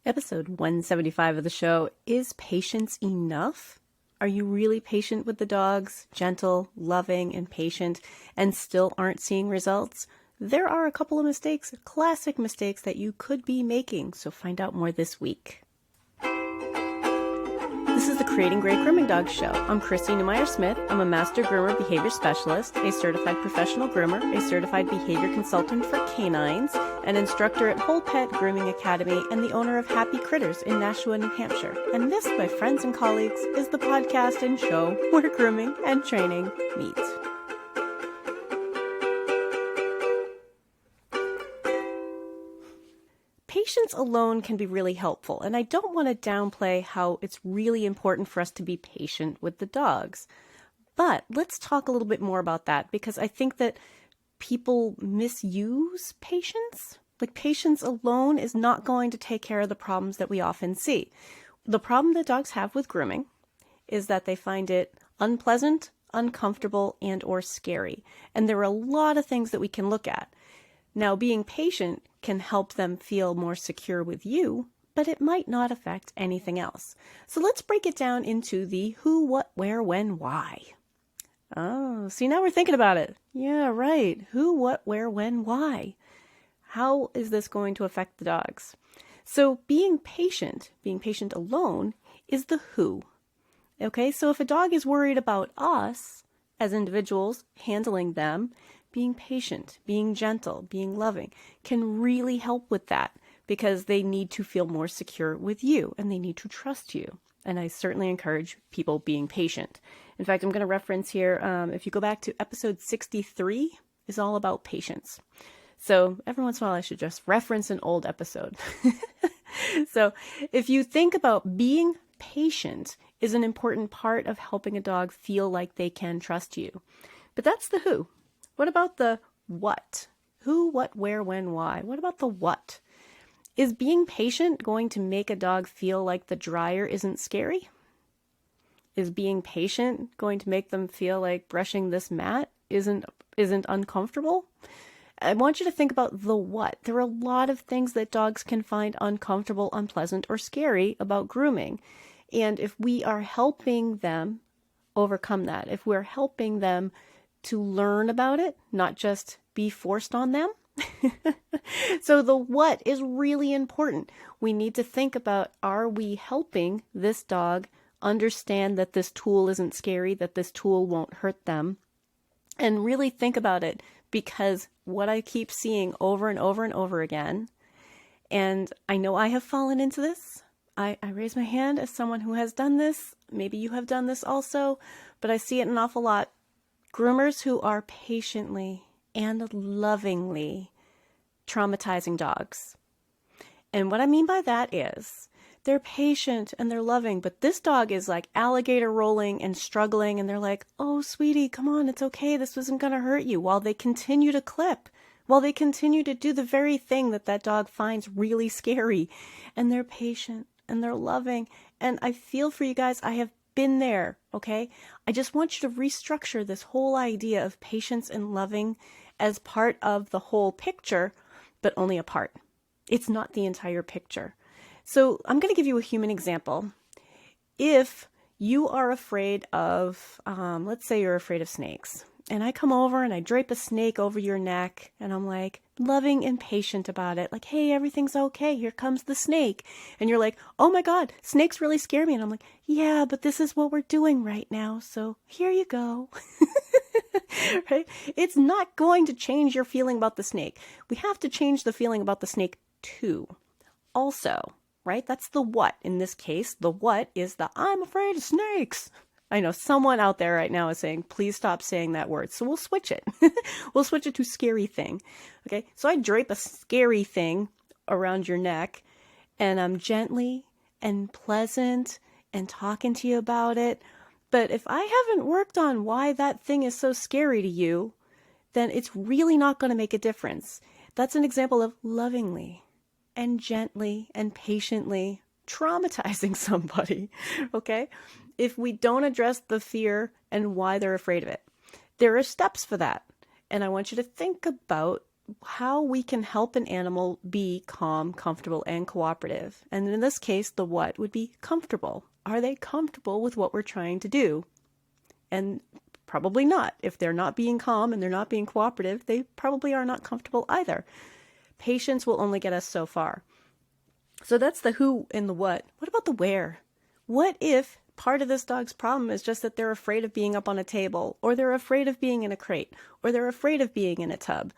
Episode 175 of the show, is patience enough? Are you really patient with the dogs, gentle, loving, and patient, and still aren't seeing results? There are a couple of mistakes, classic mistakes that you could be making, so find out more this week. This is the Creating Great Grooming Dogs show. I'm Christy Neumeier-Smith. I'm a master groomer behavior specialist, a certified professional groomer, a certified behavior consultant for canines, an instructor at Whole Pet Grooming Academy, and the owner of Happy Critters in Nashua, New Hampshire. And this, my friends and colleagues, is the podcast and show where grooming and training meet. Patience alone can be really helpful, and I don't want to downplay how it's really important for us to be patient with the dogs. But let's talk a little bit more about that, because I think that people misuse patience. Like, patience alone is not going to take care of the problems that we often see. The problem that dogs have with grooming is that they find it unpleasant, uncomfortable, and or scary. And there are a lot of things that we can look at. Now, being patient can help them feel more secure with you, but it might not affect anything else. So let's break it down into the who, what, where, when, why. Oh, see, now we're thinking about it. Yeah, right. Who, what, where, when, why? How is this going to affect the dogs? So being patient alone is the who. Okay, so if a dog is worried about us as individuals handling them, being patient, being gentle, being loving can really help with that, because they need to feel more secure with you and they need to trust you. And I certainly encourage people being patient. In fact, I'm going to reference here, if you go back to episode 63, is all about patience. So every once in a while I should just reference an old episode. So if you think about being patient is an important part of helping a dog feel like they can trust you. But that's the who. What about the what? Who, what, where, when, why? What about the what? Is being patient going to make a dog feel like the dryer isn't scary? Is being patient going to make them feel like brushing this mat isn't uncomfortable? I want you to think about the what. There are a lot of things that dogs can find uncomfortable, unpleasant, or scary about grooming. And if we are helping them overcome that, if we're helping them to learn about it, not just be forced on them. So the what is really important. We need to think about, are we helping this dog understand that this tool isn't scary, that this tool won't hurt them? And really think about it, because what I keep seeing over and over and over again, and I know I have fallen into this. I raise my hand as someone who has done this. Maybe you have done this also, but I see it an awful lot. Groomers who are patiently and lovingly traumatizing dogs. And what I mean by that is they're patient and they're loving, but this dog is like alligator rolling and struggling, and they're like, oh, sweetie, come on, it's okay. This isn't going to hurt you, while they continue to clip, while they continue to do the very thing that that dog finds really scary. And they're patient and they're loving. And I feel for you guys. I have been there, okay? I just want you to restructure this whole idea of patience and loving as part of the whole picture, but only a part. It's not the entire picture. So I'm going to give you a human example. If you are afraid of, let's say you're afraid of snakes, and I come over and I drape a snake over your neck, and I'm like loving and patient about it. Like, hey, everything's okay. Here comes the snake. And you're like, oh my God, snakes really scare me. And I'm like, yeah, but this is what we're doing right now. So here you go. Right? It's not going to change your feeling about the snake. We have to change the feeling about the snake too. Also, right? That's the what. In this case, the what is the I'm afraid of snakes. I know someone out there right now is saying, please stop saying that word. So we'll switch it. We'll switch it to scary thing. Okay. So I drape a scary thing around your neck, and I'm gently and pleasant and talking to you about it. But if I haven't worked on why that thing is so scary to you, then it's really not going to make a difference. That's an example of lovingly and gently and patiently traumatizing somebody. Okay. If we don't address the fear and why they're afraid of it, there are steps for that. And I want you to think about how we can help an animal be calm, comfortable, and cooperative. And in this case, the what would be comfortable. Are they comfortable with what we're trying to do? And probably not. If they're not being calm and they're not being cooperative, they probably are not comfortable either. Patience will only get us so far. So that's the who and the what. What about the where? What if part of this dog's problem is just that they're afraid of being up on a table, or they're afraid of being in a crate, or they're afraid of being in a tub?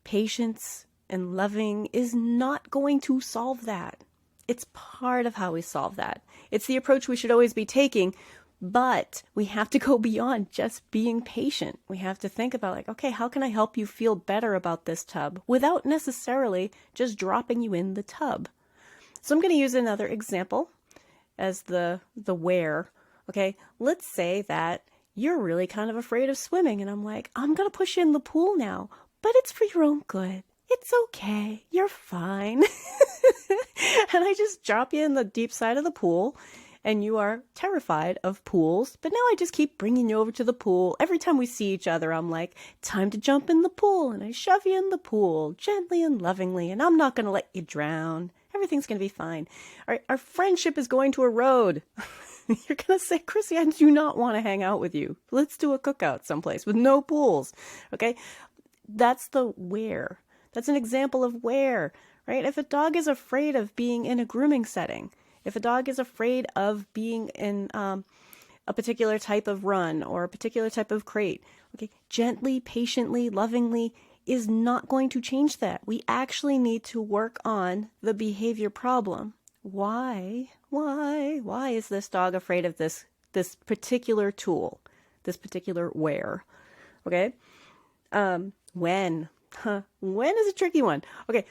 Patience and loving is not going to solve that. It's part of how we solve that. It's the approach we should always be taking, but we have to go beyond just being patient. We have to think about like, okay, how can I help you feel better about this tub without necessarily just dropping you in the tub? So I'm going to use another example as the where. Okay, let's say that you're really kind of afraid of swimming, and I'm like, I'm going to push you in the pool now, but it's for your own good. It's okay. You're fine. And I just drop you in the deep side of the pool, and you are terrified of pools. But now I just keep bringing you over to the pool. Every time we see each other, I'm like, time to jump in the pool. And I shove you in the pool gently and lovingly, and I'm not going to let you drown. Everything's going to be fine. Our friendship is going to erode. You're going to say, Chrissy, I do not want to hang out with you. Let's do a cookout someplace with no pools. Okay? That's the where. That's an example of where, right? If a dog is afraid of being in a grooming setting, if a dog is afraid of being in a particular type of run or a particular type of crate, okay, gently, patiently, lovingly is not going to change that. We actually need to work on the behavior problem. Why is this dog afraid of this particular tool, this particular where? Okay. When? When is a tricky one. Okay,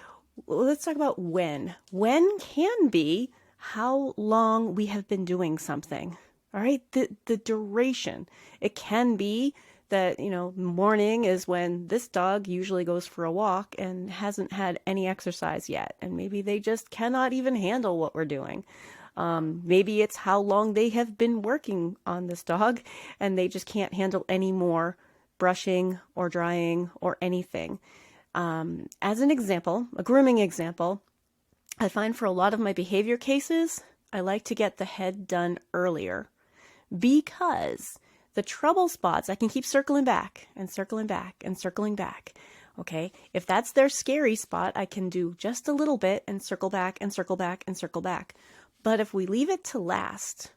well, let's talk about when. When can be how long we have been doing something. All right, the duration. It can be that, morning is when this dog usually goes for a walk and hasn't had any exercise yet. And maybe they just cannot even handle what we're doing. Maybe it's how long they have been working on this dog and they just can't handle any more brushing or drying or anything. As an example, a grooming example, I find for a lot of my behavior cases, I like to get the head done earlier because the trouble spots, I can keep circling back and circling back and circling back. Okay, if that's their scary spot, I can do just a little bit and circle back and circle back and circle back. But if we leave it to last,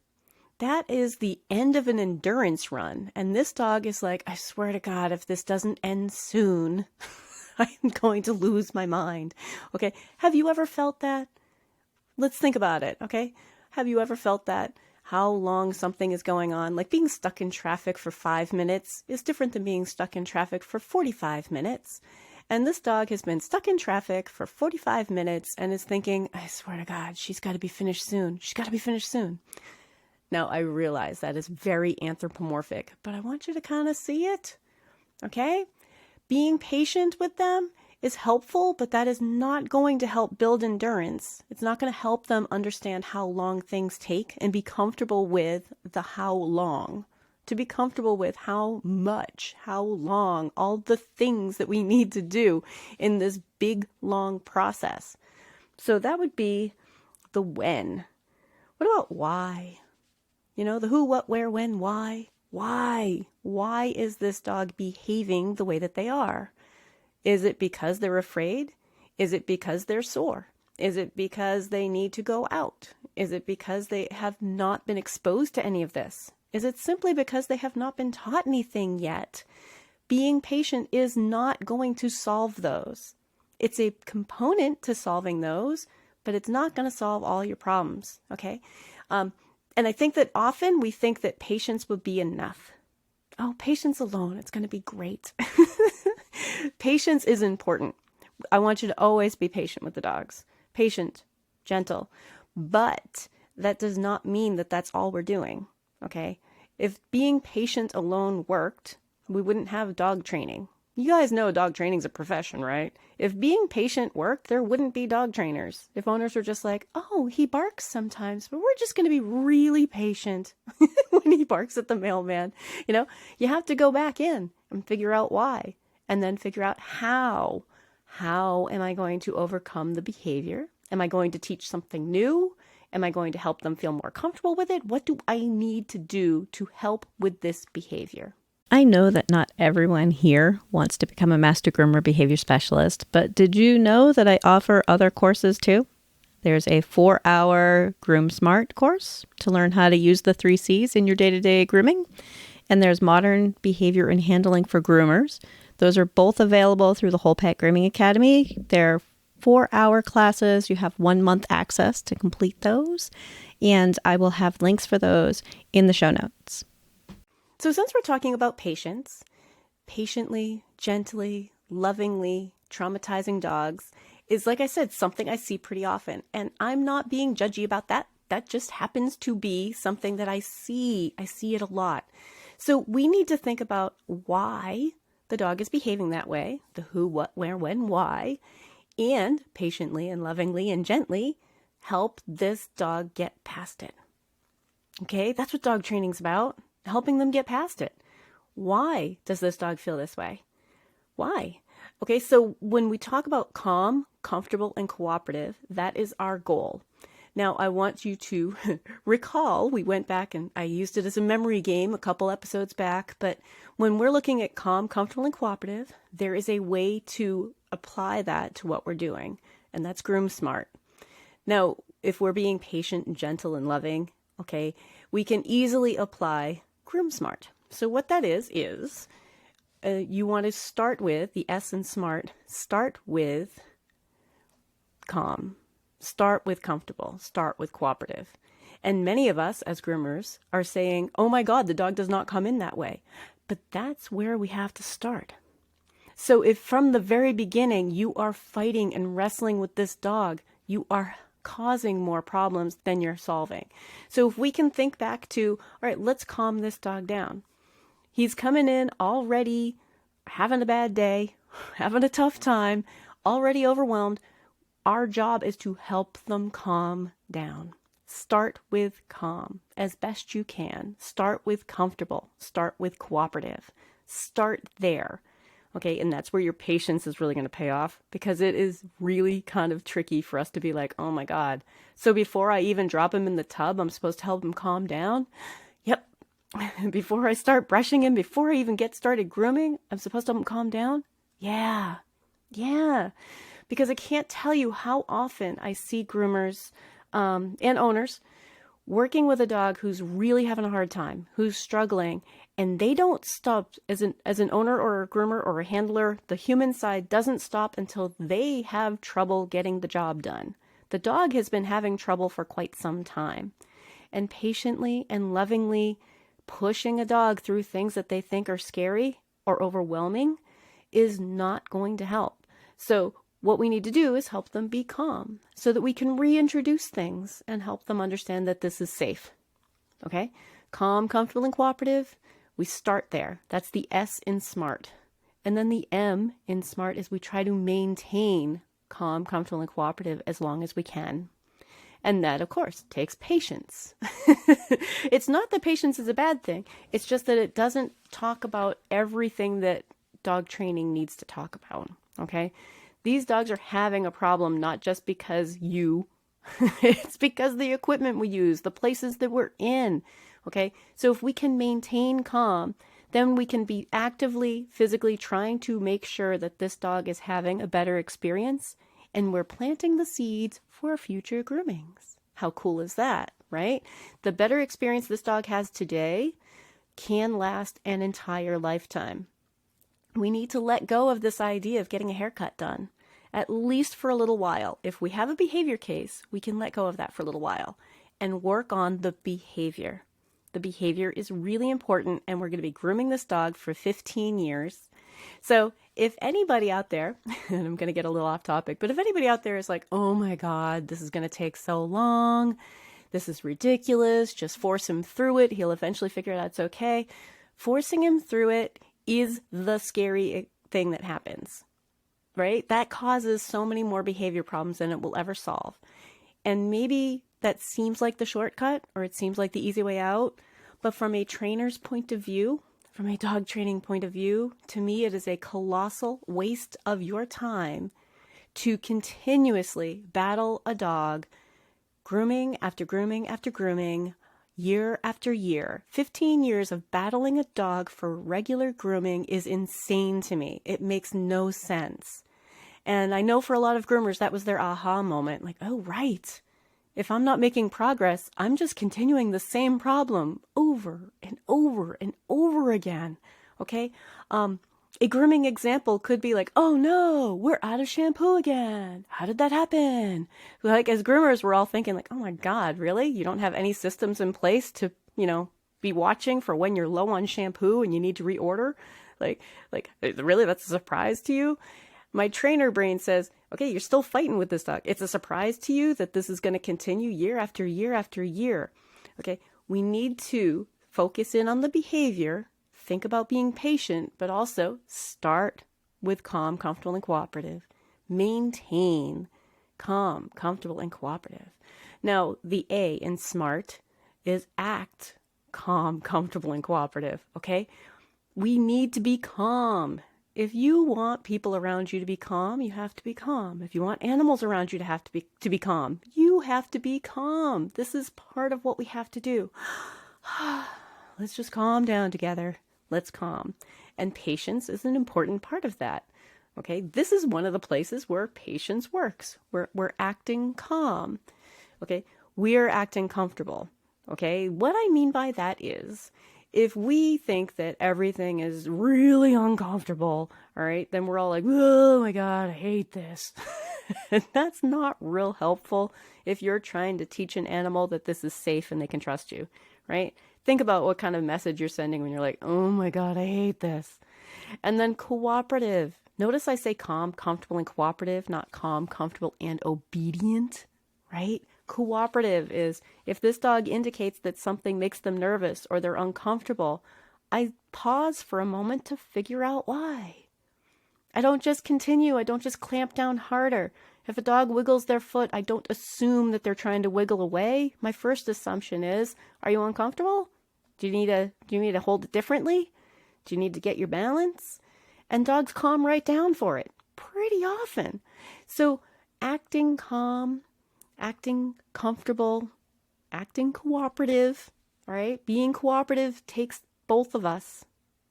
that is the end of an endurance run. And this dog is like, I swear to God, if this doesn't end soon, I'm going to lose my mind. Okay, have you ever felt that? Let's think about it, okay? Have you ever felt that? How long something is going on? Like being stuck in traffic for 5 minutes is different than being stuck in traffic for 45 minutes. And this dog has been stuck in traffic for 45 minutes and is thinking, I swear to God, she's got to be finished soon. She's got to be finished soon. Now, I realize that is very anthropomorphic, but I want you to kind of see it, okay? Being patient with them is helpful, but that is not going to help build endurance. It's not going to help them understand how long things take and be comfortable with the how long. To be comfortable with how much, how long, all the things that we need to do in this big, long process. So that would be the when. What about why? The who, what, where, when, why? Why? Why is this dog behaving the way that they are? Is it because they're afraid? Is it because they're sore? Is it because they need to go out? Is it because they have not been exposed to any of this? Is it simply because they have not been taught anything yet? Being patient is not going to solve those. It's a component to solving those, but it's not going to solve all your problems, okay? And I think that often we think that patience would be enough. Oh, patience alone, it's going to be great. Patience is important. I want you to always be patient with the dogs. Patient, gentle. But that does not mean that that's all we're doing, okay? If being patient alone worked, we wouldn't have dog training. You guys know dog training's a profession, right? If being patient worked, there wouldn't be dog trainers. If owners were just like, oh, he barks sometimes, but we're just going to be really patient when he barks at the mailman. You have to go back in and figure out why, and then figure out how. How am I going to overcome the behavior? Am I going to teach something new? Am I going to help them feel more comfortable with it? What do I need to do to help with this behavior? I know that not everyone here wants to become a master groomer behavior specialist, but did you know that I offer other courses too? There's a 4-hour Groom Smart course to learn how to use the 3 C's in your day-to-day grooming. And there's Modern Behavior and Handling for Groomers. Those are both available through the Whole Pet Grooming Academy. They're 4-hour classes. You have 1 month access to complete those. And I will have links for those in the show notes. So since we're talking about patience, patiently, gently, lovingly traumatizing dogs is, like I said, something I see pretty often. And I'm not being judgy about that. That just happens to be something that I see. I see it a lot. So we need to think about why the dog is behaving that way, the who, what, where, when, why, and patiently and lovingly and gently help this dog get past it. Okay, that's what dog training's about, helping them get past it. Why does this dog feel this way? Why? Okay, so when we talk about calm, comfortable, and cooperative, that is our goal. Now, I want you to recall, we went back and I used it as a memory game a couple episodes back, but when we're looking at calm, comfortable, and cooperative, there is a way to apply that to what we're doing, and that's Groom Smart. Now, if we're being patient and gentle and loving, okay, we can easily apply Groom Smart. So what that is you want to start with the S in smart, start with calm. Start with comfortable, start with cooperative. And many of us as groomers are saying, oh my God, the dog does not come in that way. But that's where we have to start. So if from the very beginning you are fighting and wrestling with this dog, you are causing more problems than you're solving. So if we can think back to, all right, let's calm this dog down. He's coming in already having a bad day, having a tough time, already overwhelmed. Our job is to help them calm down. Start with calm as best you can. Start with comfortable. Start with cooperative. Start there. Okay, and that's where your patience is really going to pay off, because it is really kind of tricky for us to be like, oh my God. So before I even drop him in the tub, I'm supposed to help him calm down? Yep. Before I start brushing him, before I even get started grooming, I'm supposed to help him calm down? Yeah. Because I can't tell you how often I see groomers and owners working with a dog who's really having a hard time, who's struggling, and they don't stop as an owner or a groomer or a handler. The human side doesn't stop until they have trouble getting the job done. The dog has been having trouble for quite some time, and patiently and lovingly pushing a dog through things that they think are scary or overwhelming is not going to help. So what we need to do is help them be calm so that we can reintroduce things and help them understand that this is safe. Okay? Calm, comfortable, and cooperative. We start there. That's the S in SMART. And then the M in SMART is we try to maintain calm, comfortable, and cooperative as long as we can. And that, of course, takes patience. It's not that patience is a bad thing. It's just that it doesn't talk about everything that dog training needs to talk about. Okay? These dogs are having a problem not just because it's because the equipment we use, the places that we're in. Okay, so if we can maintain calm, then we can be actively, physically trying to make sure that this dog is having a better experience, and we're planting the seeds for future groomings. How cool is that, right? The better experience this dog has today can last an entire lifetime. We need to let go of this idea of getting a haircut done, at least for a little while. If we have a behavior case, we can let go of that for a little while and work on the behavior. The behavior is really important, and we're going to be grooming this dog for 15 years. So if anybody out there, and I'm going to get a little off topic, but if anybody out there is like, oh my God, this is going to take so long, this is ridiculous, just force him through it, he'll eventually figure it out, it's okay. Forcing him through it is the scary thing that happens, right? That causes so many more behavior problems than it will ever solve. And maybe that seems like the shortcut, or it seems like the easy way out, but from a trainer's point of view, from a dog training point of view, to me it is a colossal waste of your time to continuously battle a dog, grooming after grooming after grooming, year after year. 15 years of battling a dog for regular grooming is insane to me. It makes no sense. And I know for a lot of groomers, that was their aha moment. Like, oh, right. If I'm not making progress, I'm just continuing the same problem over and over and over again. Okay? A grooming example could be like, oh no, we're out of shampoo again. How did that happen? Like, as groomers, we're all thinking like, oh my God, really? You don't have any systems in place to, be watching for when you're low on shampoo and you need to reorder? Like, really, that's a surprise to you? My trainer brain says, okay, you're still fighting with this dog. It's a surprise to you that this is going to continue year after year after year. Okay, we need to focus in on the behavior, think about being patient, but also start with calm, comfortable, and cooperative. Maintain calm, comfortable, and cooperative. Now, the A in SMART is act calm, comfortable, and cooperative. Okay, we need to be calm. If you want people around you to be calm, you have to be calm. If you want animals around you to be calm, you have to be calm. This is part of what we have to do. Let's just calm down together. Let's calm. And patience is an important part of that. Okay, this is one of the places where patience works. We're acting calm. Okay, we're acting comfortable. Okay, what I mean by that is, if we think that everything is really uncomfortable, all right, then we're all like, oh my God, I hate this. And that's not real helpful if you're trying to teach an animal that this is safe and they can trust you, right? Think about what kind of message you're sending when you're like, oh my God, I hate this. And then cooperative. Notice I say calm, comfortable, and cooperative, not calm, comfortable, and obedient, right? Cooperative is if this dog indicates that something makes them nervous or they're uncomfortable, I pause for a moment to figure out why. I don't just continue. I don't just clamp down harder. If a dog wiggles their foot, I don't assume that they're trying to wiggle away. My first assumption is, are you uncomfortable? Do you need to hold it differently? Do you need to get your balance? And dogs calm right down for it pretty often. So acting calm, acting comfortable, acting cooperative, all right? Being cooperative takes both of us.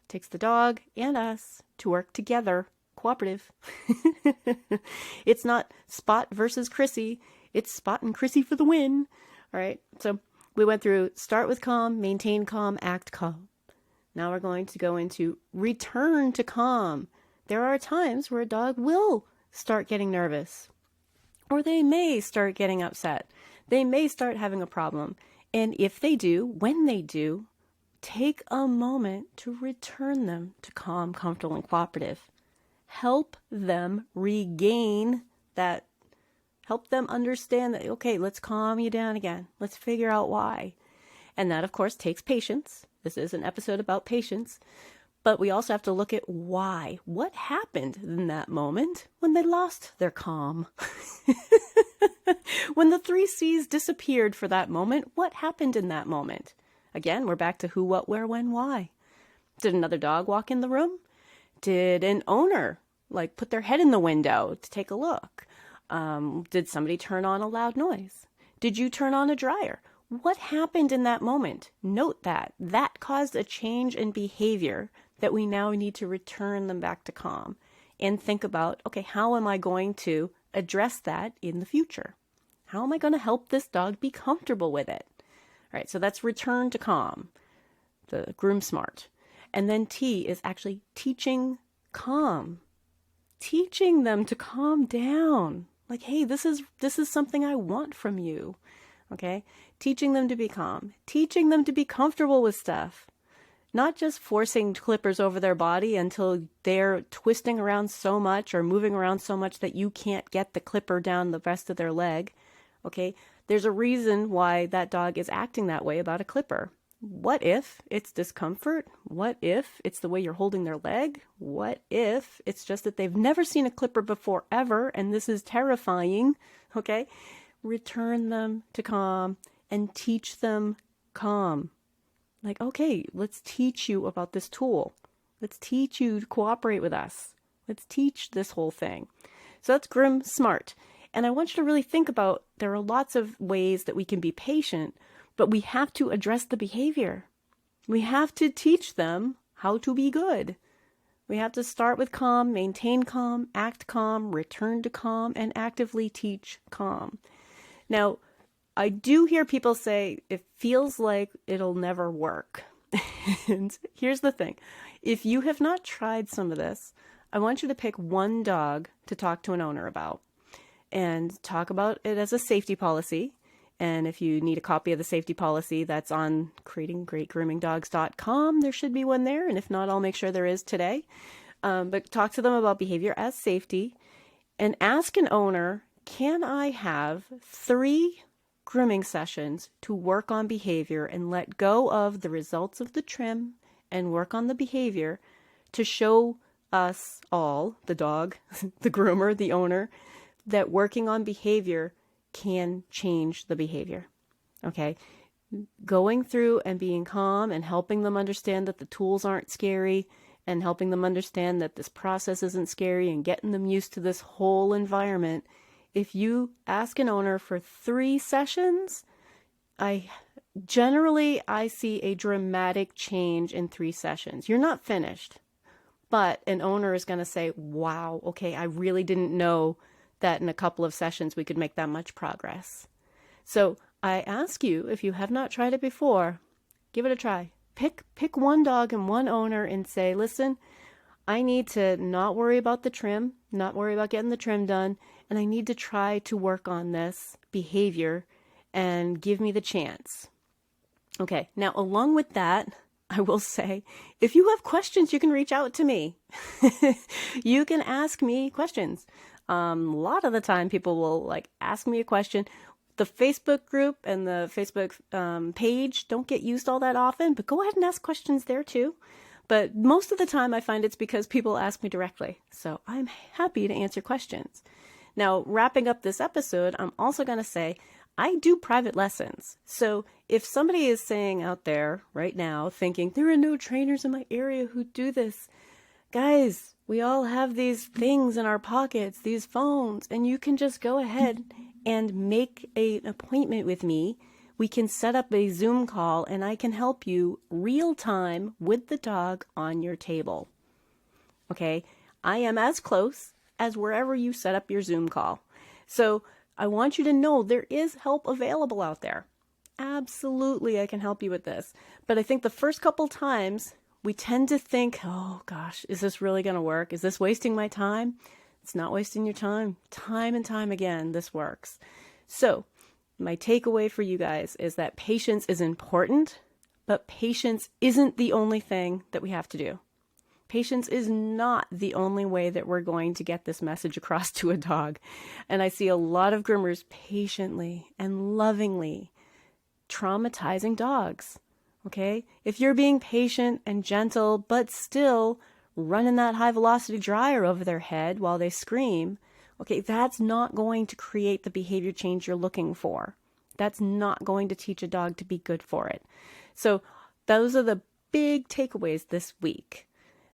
It takes the dog and us to work together. Cooperative. It's not Spot versus Chrissy. It's Spot and Chrissy for the win. All right. So we went through start with calm, maintain calm, act calm. Now we're going to go into return to calm. There are times where a dog will start getting nervous, or they may start getting upset. They may start having a problem. And if they do, when they do, take a moment to return them to calm, comfortable, and cooperative. Help them regain that. Help them understand that, okay, let's calm you down again. Let's figure out why. And that, of course, takes patience. This is an episode about patience. But we also have to look at why. What happened in that moment when they lost their calm? When the 3 C's disappeared for that moment, what happened in that moment? Again, we're back to who, what, where, when, why. Did another dog walk in the room? Did an owner put their head in the window to take a look? Did somebody turn on a loud noise? Did you turn on a dryer? What happened in that moment? Note that. That caused a change in behavior that we now need to return them back to calm and think about, okay, how am I going to address that in the future? How am I going to help this dog be comfortable with it? All right, so that's return to calm, the groom smart. And then T is actually teaching calm, teaching them to calm down. Like, hey, this is something I want from you. Okay? Teaching them to be calm, teaching them to be comfortable with stuff. Not just forcing clippers over their body until they're twisting around so much or moving around so much that you can't get the clipper down the rest of their leg. Okay? There's a reason why that dog is acting that way about a clipper. What if it's discomfort? What if it's the way you're holding their leg? What if it's just that they've never seen a clipper before ever and this is terrifying? Okay? Return them to calm and teach them calm. Like, okay, let's teach you about this tool. Let's teach you to cooperate with us. Let's teach this whole thing. So that's groom smart. And I want you to really think about, there are lots of ways that we can be patient, but we have to address the behavior. We have to teach them how to be good. We have to start with calm, maintain calm, act calm, return to calm, and actively teach calm. Now, I do hear people say it feels like it'll never work. And here's the thing. If you have not tried some of this, I want you to pick one dog to talk to an owner about and talk about it as a safety policy. And if you need a copy of the safety policy, that's on creatinggreatgroomingdogs.com. There should be one there. And if not, I'll make sure there is today. But talk to them about behavior as safety and ask an owner, can I have 3 grooming sessions to work on behavior and let go of the results of the trim and work on the behavior to show us all, the dog, the groomer, the owner, that working on behavior can change the behavior. Okay? Going through and being calm and helping them understand that the tools aren't scary and helping them understand that this process isn't scary and getting them used to this whole environment. If you ask an owner for 3 sessions, I see a dramatic change in 3 sessions. You're not finished, but an owner is going to say, wow, okay, I really didn't know that in a couple of sessions we could make that much progress. So I ask you, if you have not tried it before, give it a try. Pick one dog and one owner and say, listen, I need to not worry about the trim, not worry about getting the trim done, and I need to try to work on this behavior and give me the chance. Okay, now along with that, I will say, if you have questions, you can reach out to me. You can ask me questions. A lot of the time people will ask me a question. The Facebook group and the Facebook page don't get used all that often, but go ahead and ask questions there too. But most of the time I find it's because people ask me directly. So I'm happy to answer questions. Now, wrapping up this episode, I'm also going to say I do private lessons. So if somebody is saying out there right now thinking there are no trainers in my area who do this, guys, we all have these things in our pockets, these phones, and you can just go ahead and make an appointment with me. We can set up a Zoom call and I can help you real time with the dog on your table. Okay? I am as close as wherever you set up your Zoom call. So I want you to know there is help available out there. Absolutely, I can help you with this. But I think the first couple times we tend to think, oh gosh, is this really going to work? Is this wasting my time? It's not wasting your time. Time and time again, this works. So my takeaway for you guys is that patience is important, but patience isn't the only thing that we have to do. Patience is not the only way that we're going to get this message across to a dog. And I see a lot of groomers patiently and lovingly traumatizing dogs. Okay? If you're being patient and gentle, but still running that high velocity dryer over their head while they scream, okay, that's not going to create the behavior change you're looking for. That's not going to teach a dog to be good for it. So those are the big takeaways this week.